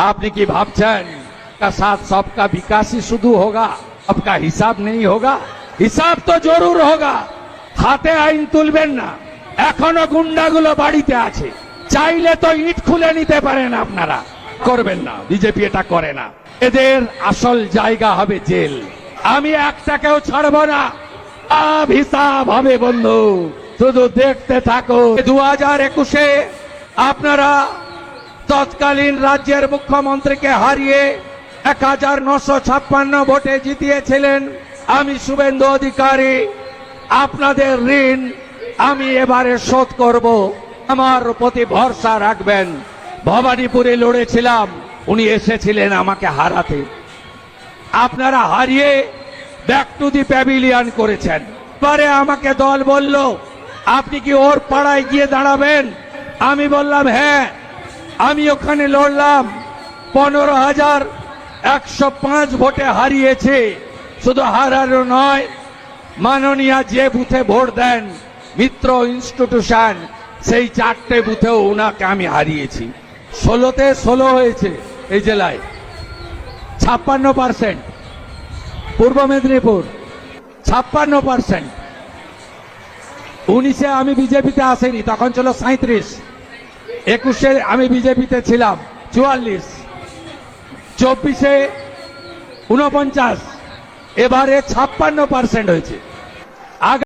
आपने की भावছেন का साथ सबका विकास ही शुरू होगा, सबका हिसाब नहीं होगा? हिसाब तो जरूर होगा। হাতে আইন তুলবেন না, এখনো গুন্ডাগুলো বাড়িতে আছে, চাইলে তো ইট খুলে নিতে পারেন আপনারা। করবেন না, বিজেপি এটা করে না। এদের আসল জায়গা হবে জেল। আমি একটাকেও ছাড়বো না, সব হিসাব হবে বন্ধু, শুধু দেখতে থাকো। 2021-এ আপনারা তৎকালীন রাজ্যের মুখ্যমন্ত্রীকে হারিয়ে 1956 ভোটে জিতিয়েছিলেন। আমি শুভেন্দু অধিকারী আপনাদের ঋণ আমি এবারে শোধ করব, আমার প্রতি ভরসা রাখবেন। ভবানীপুরে লড়েছিলাম, উনি এসেছিলেন আমাকে হারাতে, আপনারা হারিয়ে ব্যাক টু দি প্যাভিলিয়ন করেছেন। পরে আমাকে দল বলল আপনি কি ওর পাড়ায় গিয়ে দাঁড়াবেন? আমি বললাম হ্যাঁ। আমি ওখানে লড়লাম, 15,105 ভোটে হারিয়েছে। শুধু হারানো নয়, মাননীয় যে বুথে ভোট দেন মিত্র ইনস্টিটিউশন, সেই 4টে বুথেও ওনাকে আমি হারিয়েছি। 16তে 16 হয়েছে এই জেলায়, 56%। পূর্ব মেদিনীপুর 56%। 19-এ আমি বিজেপিতে আসিনি, তখন ছিল 37। 21-এ আমি বিজেপিতে ছিলাম, 44। 24-এ 49, এবারে 56% হয়েছে।